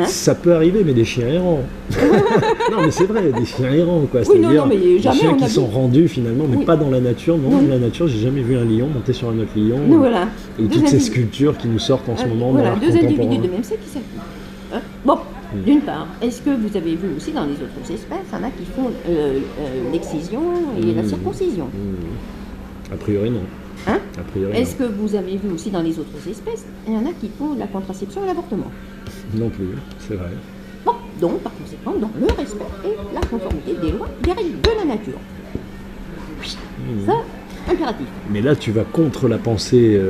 Ça peut arriver, mais des chiens errants. Non, mais c'est vrai, des chiens errants, quoi. Oui, non, C'est-à-dire non, mais des jamais chiens on qui a sont vu. rendus finalement, mais Oui. pas dans la nature. Non, Non. dans la nature, j'ai jamais vu un lion monter sur un autre lion. Nous voilà. Et toutes ces sculptures qui nous sortent en ce moment Voilà, dans l'art deux individus contemporain. de même sexe qui s'accouplent. Bon, d'une part, est-ce que vous avez vu aussi dans les autres espèces, il y en a qui font l'excision et la circoncision. A priori, non. Hein? A priori, Est-ce que vous avez vu aussi dans les autres espèces, il y en a qui font la contraception et l'avortement. non plus, c'est vrai. Bon, donc par conséquent, dans le respect et la conformité des lois des règles de la nature. Oui, ça, impératif. Mais là, tu vas contre la pensée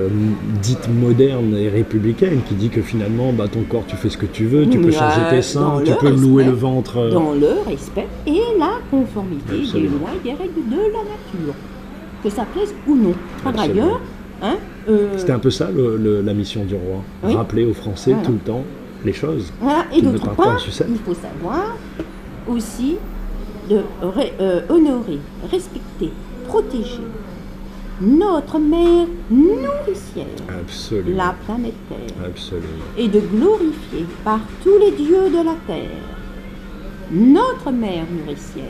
dite moderne et républicaine qui dit que finalement, bah, ton corps, tu fais ce que tu veux, tu peux changer tes seins, tu peux louer le ventre. Dans le respect et la conformité Absolument. des lois et des règles de la nature. Que ça plaise ou non. Par Absolument. ailleurs, hein, C'était un peu ça la mission du roi. Oui. Rappeler aux Français Voilà. tout le temps les choses. voilà. Et Qui ne d'autre partent pas en part, sucette. il faut savoir aussi de honorer, respecter, protéger notre mère nourricière, Absolument. la planète Terre, Absolument. et de glorifier par tous les dieux de la Terre notre mère nourricière,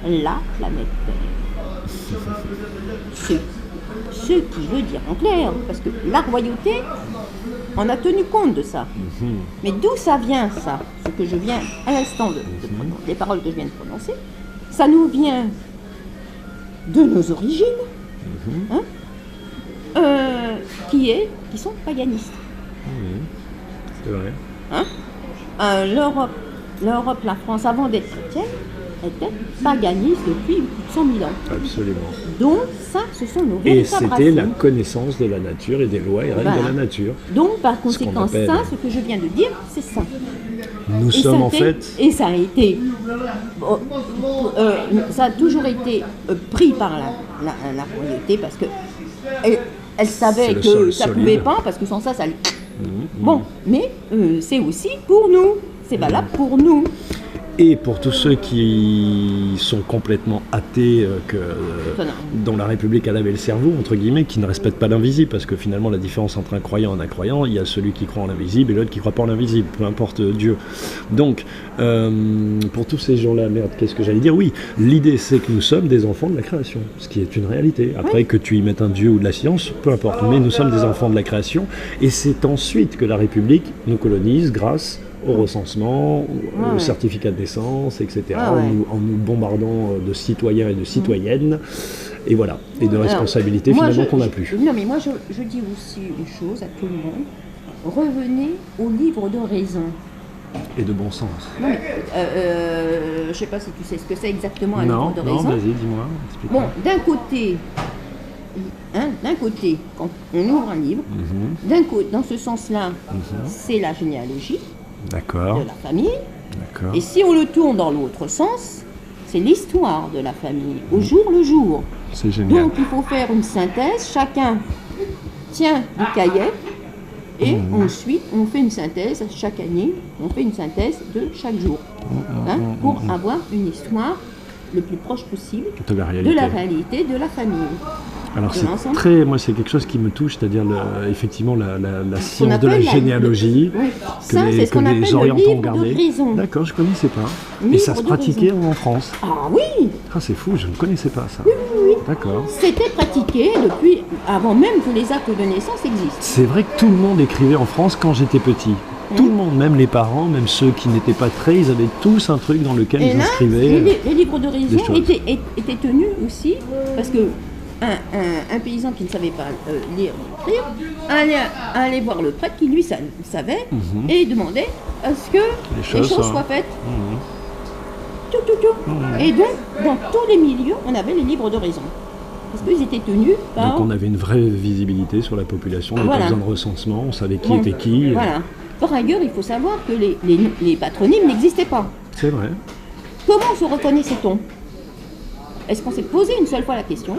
la planète Terre. Ce qui veut dire en clair, parce que la royauté, on a tenu compte de ça. Mais d'où ça vient, ça, ce que je viens à l'instant de prononcer, les paroles que je viens de prononcer, ça nous vient de nos origines, hein, qui sont paganistes. C'est vrai. Hein. L'Europe, la France, avant d'être chrétienne, était paganiste depuis plus de 100 000 ans. Absolument. Donc ça, ce sont nos Et véritables c'était la racines. connaissance de la nature et des lois et règles Voilà. de la nature. Donc par conséquent, appelle- ça, ce que je viens de dire, c'est ça. Nous Et sommes ça a en été- fait... Et ça a été... ça a toujours été pris par la royauté parce que elle savait C'est le que sol ça solide. pouvait pas, parce que sans ça, ça... Bon, mais c'est aussi pour nous. C'est valable pour nous. Et pour tous ceux qui sont complètement athées, dont la République a lavé le cerveau, entre guillemets, qui ne respectent pas l'invisible, parce que finalement la différence entre un croyant et un incroyant, il y a celui qui croit en l'invisible et l'autre qui ne croit pas en l'invisible, peu importe Dieu. Donc, pour tous ces gens-là, merde, qu'est-ce que j'allais dire? Oui, l'idée c'est que nous sommes des enfants de la création, ce qui est une réalité. Après, que tu y mettes un Dieu ou de la science, peu importe, mais nous sommes des enfants de la création, et c'est ensuite que la République nous colonise grâce au recensement, au certificat de naissance, etc., en nous bombardant de citoyens et de citoyennes, et voilà, et de responsabilités finalement qu'on n'a plus. Non, mais moi je dis aussi une chose à tout le monde, revenez au livre de raison. Et de bon sens. Non, mais, je ne sais pas si tu sais ce que c'est exactement un Non, livre de non, raison. vas-y, dis-moi, explique-moi. Bon, d'un côté, quand on ouvre un livre, dans ce sens-là, c'est la généalogie D'accord, de la famille. d'accord. Et si on le tourne dans l'autre sens, c'est l'histoire de la famille, au jour le jour. C'est génial. Donc il faut faire une synthèse, chacun tient du cahier, et ensuite on fait une synthèse chaque année, on fait une synthèse de chaque jour, pour avoir une histoire le plus proche possible De la réalité. de la réalité de la famille. Alors de c'est l'ensemble. très, moi c'est quelque chose qui me touche, c'est-à-dire effectivement la qu'on science de la appelle généalogie Oui. que Ça, c'est ce qu'on appelle le orientaux ont livre de gardé. raison. D'accord, je connaissais pas. Et Livre ça se de pratiquait raison. en France. Ah oui, Ah c'est fou, je ne connaissais pas ça. D'accord. c'était pratiqué depuis avant même que les actes de naissance existent. C'est vrai que tout le monde écrivait en France quand j'étais petit. Tout le monde, même les parents, même ceux qui n'étaient pas très, ils avaient tous un truc dans lequel Et ils là, inscrivaient. les livres de raison des choses. étaient tenus aussi, parce que un paysan qui ne savait pas lire ni écrire allait voir le prêtre qui lui savait et demandait à ce que les choses soient faites. Tout. Et donc, dans tous les milieux, on avait les livres de raison. Parce qu'ils étaient tenus par... Donc on avait une vraie visibilité sur la population, il n'y avait Voilà. pas besoin de recensement, on savait qui était qui. Voilà. Par ailleurs, il faut savoir que les patronymes n'existaient pas. C'est vrai. Comment se reconnaissait-on? Est-ce qu'on s'est posé une seule fois la question?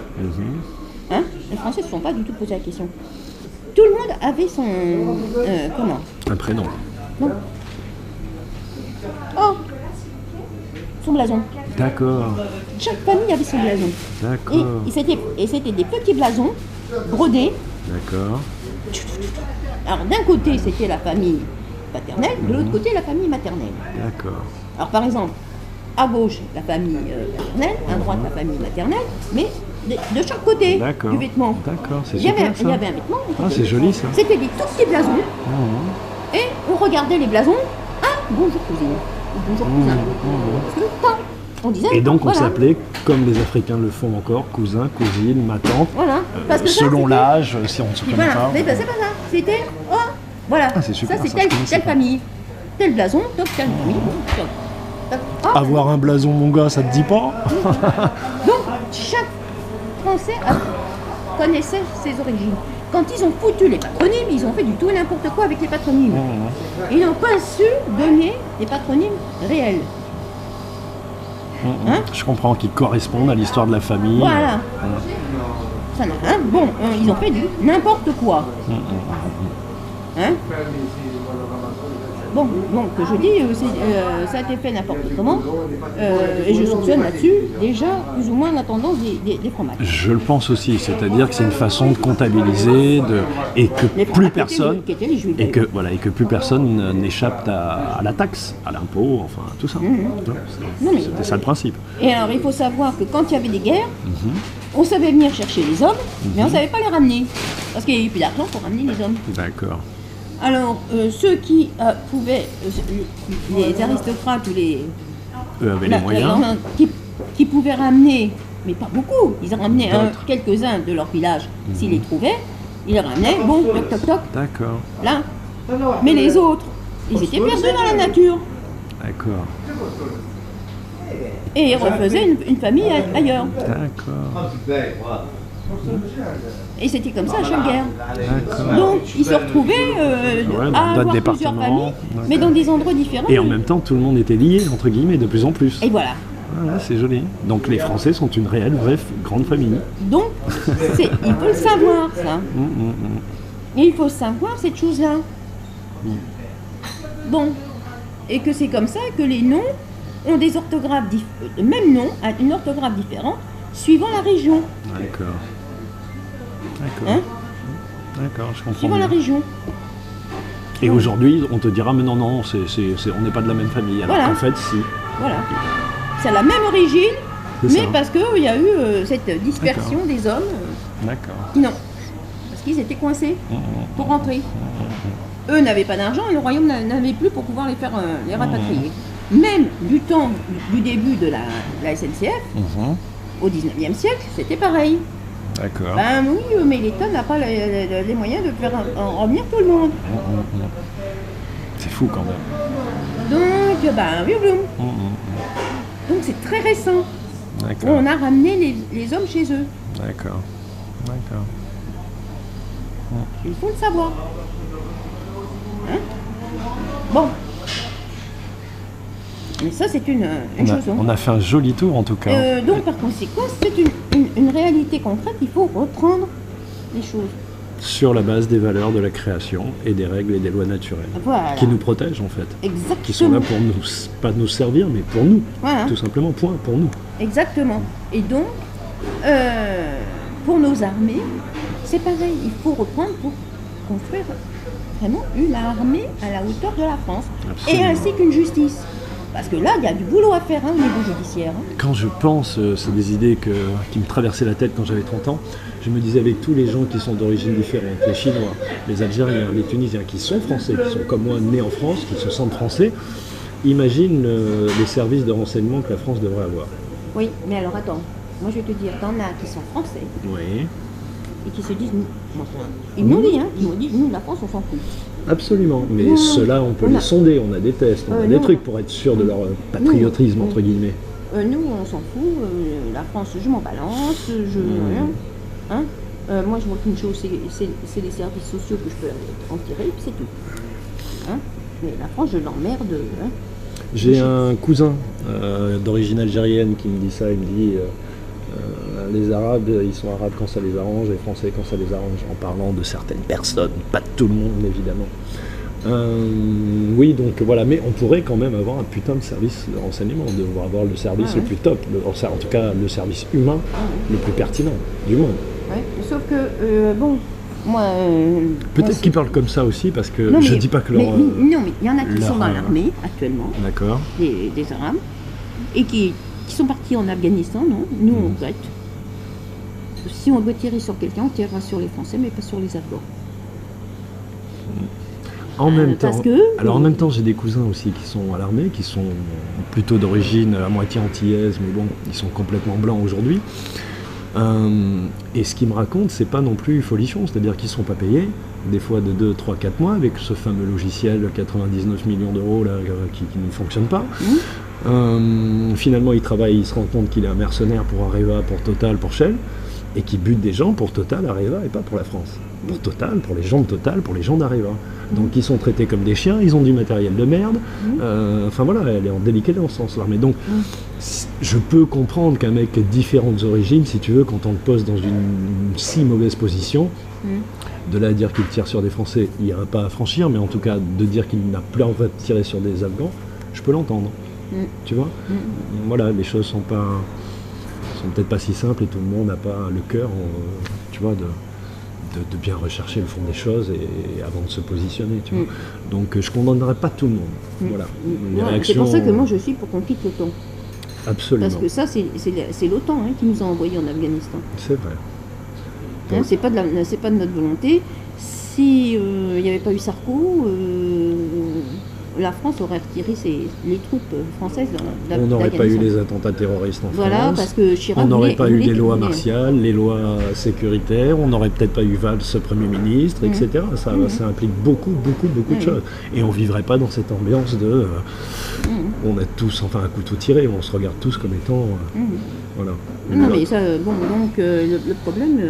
Hein? Les Français ne se sont pas du tout posé la question. Tout le monde avait son... comment? Un prénom. Non. Oh! Son blason. D'accord, Chaque famille avait son blason. d'accord, Et c'était des petits blasons brodés. d'accord. Alors d'un côté, c'était la famille paternelle, de l'autre côté, la famille maternelle. D'accord. Alors, par exemple, à gauche, la famille paternelle, à droite, la famille maternelle, mais de chaque côté du vêtement. D'accord, c'est super, ça. Il y avait un vêtement. Ah, c'est joli, ça. C'était des tout petits blasons. Et on regardait les blasons. Ah, bonjour cousine. Bonjour cousin. Parce que, on disait, et donc on s'appelait, comme les Africains le font encore, cousin, cousine, ma tante. Voilà. Parce que selon l'âge, si on ne se connaît pas. Mais c'est pas ça. C'était, voilà. Ah, c'est super, ça c'est telle famille. Tel blason, telle famille. Avoir un blason, mon gars, ça te dit pas? Donc, chaque Français connaissait ses origines. Quand ils ont foutu les patronymes, ils ont fait du tout et n'importe quoi avec les patronymes. Ils n'ont pas su donner des patronymes réels. Je comprends, qu'ils correspondent à l'histoire de la famille. Voilà. Ça n'a rien. Bon, ils ont fait du n'importe quoi. Bon, donc je dis, ça a été fait n'importe comment, et je soupçonne là-dessus déjà plus ou moins la tendance des fromages. Je le pense aussi, c'est-à-dire que c'est une façon de comptabiliser et que plus personne et que plus personne n'échappe à la taxe, à l'impôt, enfin tout ça. C'était ça le principe. Et alors il faut savoir que quand il y avait des guerres, on savait venir chercher les hommes, mais on ne savait pas les ramener, parce qu'il n'y avait plus d'argent pour ramener les hommes. D'accord. Alors, ceux qui pouvaient, les aristocrates ou les... Eux avaient les moyens. Qui pouvaient ramener, mais pas beaucoup, ils ramenaient quelques-uns de leur village, s'ils les trouvaient, ils les ramenaient, bon, toc toc toc. D'accord. Là. Mais les autres, ils étaient perdus dans la nature. D'accord. Et ils refaisaient une famille ailleurs. D'accord. Et c'était comme ça à chaque guerre. Donc ils se retrouvaient à avoir plusieurs familles, mais dans des endroits différents. Et en même temps, tout le monde était lié, entre guillemets, de plus en plus. Et voilà. Voilà, c'est joli. Donc les Français sont une réelle, vraie, grande famille. Donc, il faut le savoir, ça. Et il faut savoir cette chose-là. Bon. Et que c'est comme ça que les noms ont des orthographes différentes. Le même nom a une orthographe différente suivant la région. D'accord. D'accord. D'accord, je comprends. Suivant la région. Et aujourd'hui, on te dira, mais non, on n'est pas de la même famille. Alors qu'en fait, si. Voilà. C'est la même origine, mais parce qu'il y a eu cette dispersion des hommes. D'accord. Non. Parce qu'ils étaient coincés pour rentrer. Eux n'avaient pas d'argent et le royaume n'avait plus pour pouvoir les rapatrier. Même du temps du début de la SNCF, au 19e siècle, c'était pareil. D'accord. Ben oui, mais l'État n'a pas les moyens de faire en revenir tout le monde. C'est fou quand même. Donc, ben oui, donc c'est très récent. D'accord. On a ramené les hommes chez eux. D'accord. D'accord. Il faut le savoir. Bon. Mais ça, c'est une chose. On a fait un joli tour en tout cas. Donc, par conséquent, c'est une réalité concrète. Il faut reprendre les choses. Sur la base des valeurs de la création et des règles et des lois naturelles. Voilà. Qui nous protègent en fait. Exactement. Qui sont là pour nous, pas nous servir, mais pour nous. Voilà. Tout simplement, point, pour nous. Exactement. Et donc, pour nos armées, c'est pareil. Il faut reprendre pour construire vraiment une armée à la hauteur de la France. Absolument. Et ainsi qu'une justice. Parce que là, il y a du boulot à faire au niveau judiciaire. Quand je pense, c'est des idées qui me traversaient la tête quand j'avais 30 ans, je me disais avec tous les gens qui sont d'origine différente, les Chinois, les Algériens, les Tunisiens, qui sont français, qui sont comme moi nés en France, qui se sentent français, imagine les services de renseignement que la France devrait avoir. Oui, mais alors attends, moi je vais te dire, t'en as qui sont français. Oui. Et qui se disent, ils m'ont dit, nous, la France, on s'en fout. Absolument, mais ceux-là, on peut les sonder, on a des tests, on a des trucs pour être sûr de leur patriotisme, entre guillemets. Nous, on s'en fout, la France, je m'en balance, moi, je vois qu'une chose, c'est les services sociaux que je peux en tirer, puis c'est tout. Mais la France, je l'emmerde. J'ai un cousin d'origine algérienne qui me dit ça, il me dit... les Arabes, ils sont Arabes quand ça les arrange, les Français quand ça les arrange, en parlant de certaines personnes, pas de tout le monde évidemment. Oui, donc voilà, mais on pourrait quand même avoir un putain de service de renseignement, on devrait avoir le service le plus top, en tout cas le service humain le plus pertinent du monde. Ouais, sauf que, bon, Moi, peut-être qu'ils parlent comme ça aussi, parce que je dis pas que leur... non, mais il y en a qui sont dans l'armée actuellement, d'accord, des Arabes, et qui sont partis en Afghanistan, non. Nous, on regrette. Si on doit tirer sur quelqu'un, on tirera sur les Français, mais pas sur les Afghans. En même temps, j'ai des cousins aussi qui sont à l'armée, qui sont plutôt d'origine à moitié antillaise, mais bon, ils sont complètement blancs aujourd'hui. Et ce qu'ils me racontent, c'est pas non plus folichon, c'est-à-dire qu'ils sont pas payés, des fois de 2, 3, 4 mois, avec ce fameux logiciel 99 millions d'euros là, qui ne fonctionne pas. Finalement, il travaille, il se rend compte qu'il est un mercenaire pour Areva, pour Total, pour Shell, et qui bute des gens pour Total, Areva, et pas pour la France. Pour Total, pour les gens de Total, pour les gens d'Areva. Donc ils sont traités comme des chiens, ils ont du matériel de merde. Enfin voilà, elle est en délicatesse en l'armée. Donc je peux comprendre qu'un mec ait différentes origines, si tu veux, quand on le pose dans une si mauvaise position, de là à dire qu'il tire sur des Français, il n'ira pas à franchir, mais en tout cas de dire qu'il n'a plus envie de tirer sur des Afghans, je peux l'entendre. Tu vois, voilà, les choses sont peut-être pas si simples et tout le monde n'a pas le cœur, tu vois, de bien rechercher le fond des choses et avant de se positionner, tu vois. Donc je condamnerai pas tout le monde. Voilà. C'est pour ça que moi je suis pour qu'on quitte l'OTAN. Absolument. Parce que ça, c'est l'OTAN qui nous a envoyés en Afghanistan. C'est vrai. C'est pas de notre volonté. Si il n'y avait pas eu Sarko, la France aurait retiré les troupes françaises on n'aurait pas eu les attentats terroristes en France. Parce que Chirac on n'aurait pas eu les lois martiales, les lois sécuritaires, on n'aurait peut-être pas eu Valls, ce Premier ministre, etc. Ça implique beaucoup de choses. Et on ne vivrait pas dans cette ambiance de... on a tous un couteau tiré, on se regarde tous comme étant... voilà. Non, mais ça, donc le problème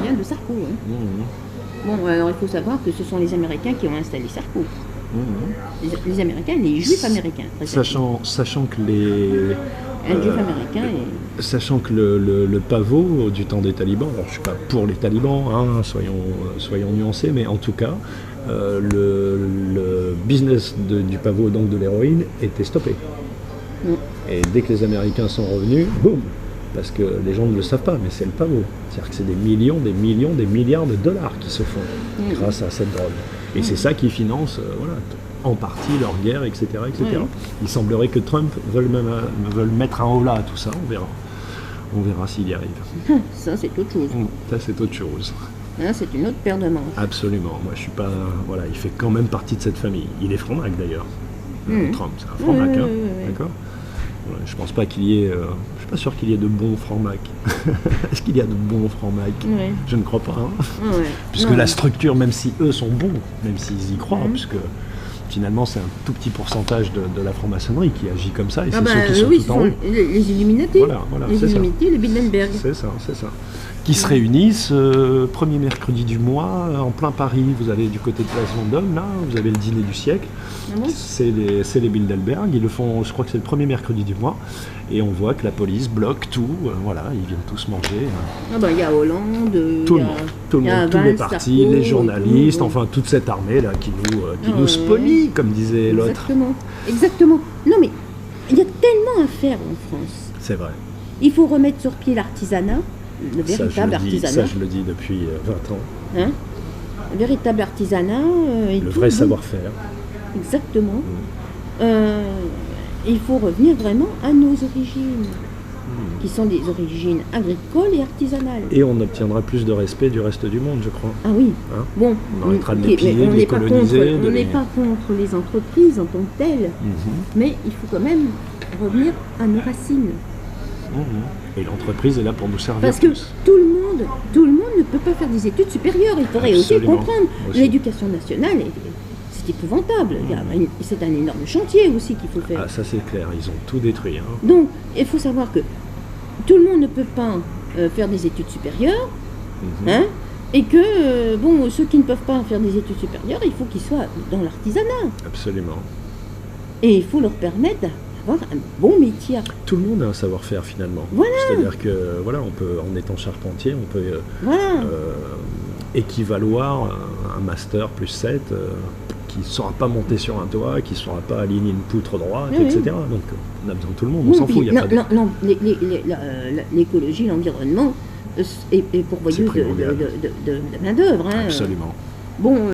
vient de Sarko. Bon, alors il faut savoir que ce sont les Américains qui ont installé Sarko. Les Américains, les Juifs américains. Sachant que sachant que le pavot du temps des talibans, alors je ne suis pas pour les talibans, soyons nuancés, mais en tout cas, le business du pavot, donc de l'héroïne, était stoppé. Et dès que les Américains sont revenus, boum, parce que les gens ne le savent pas, mais c'est le pavot. C'est-à-dire que c'est des millions, des milliards de dollars qui se font grâce à cette drogue. Et c'est ça qui finance, en partie leur guerre, etc. Il semblerait que Trump veuille mettre un holà à tout ça, on verra. On verra s'il y arrive. Ça, c'est autre chose. Ça, c'est autre chose. C'est une autre paire de manches. Absolument. Moi, je suis pas... Voilà, il fait quand même partie de cette famille. Il est franc-mac, d'ailleurs. Trump, c'est un franc-mac, d'accord. Je pense pas qu'il y ait... je suis pas sûr qu'il y ait de bons francs-mac. Est-ce qu'il y a de bons francs-mac? Je ne crois pas. Puisque la structure, même si eux sont bons, même s'ils y croient, puisque finalement c'est un tout petit pourcentage de la franc-maçonnerie qui agit comme ça, et c'est ceux qui sont tout en haut. Les Illuminati. Les Illuminati, les Bilderberg. C'est ça. Qui se réunissent premier mercredi du mois, en plein Paris. Vous allez du côté de Place Vendôme, là, vous avez le dîner du siècle. C'est les Bilderberg, ils le font, je crois que c'est le premier mercredi du mois, et on voit que la police bloque tout, ils viennent tous manger. Il y a Hollande, tout le monde, tous les partis, les journalistes, enfin toute cette armée là qui nous spolie, comme disait l'autre. Exactement. Non mais, il y a tellement à faire en France. C'est vrai. Il faut remettre sur pied l'artisanat, le véritable artisanat. Ça, je le dis depuis 20 ans. Le véritable artisanat. Le vrai savoir-faire. Exactement. Il faut revenir vraiment à nos origines, qui sont des origines agricoles et artisanales. Et on obtiendra plus de respect du reste du monde, je crois. Ah oui. Bon, on arrêtera de les piller, de les coloniser. On n'est pas contre les entreprises en tant que telles, mais il faut quand même revenir à nos racines. Et l'entreprise est là pour nous servir. Parce que tout le monde ne peut pas faire des études supérieures. Il faudrait aussi comprendre. L'éducation nationale, c'est épouvantable. C'est un énorme chantier aussi qu'il faut faire. Ah, ça c'est clair, ils ont tout détruit. Donc, il faut savoir que tout le monde ne peut pas faire des études supérieures, et que, ceux qui ne peuvent pas faire des études supérieures, il faut qu'ils soient dans l'artisanat. Absolument. Et il faut leur permettre d'avoir un bon métier. Tout le monde a un savoir-faire finalement. C'est-à-dire que, on peut, en étant charpentier, on peut équivaloir un master plus 7 qui ne saura pas monter sur un toit, qui ne saura pas aligner une poutre droite, etc. Donc on a besoin de tout le monde, on s'en fout. L'écologie, l'environnement, et pourvoyeuse de main-d'œuvre. Hein. Absolument. Bon,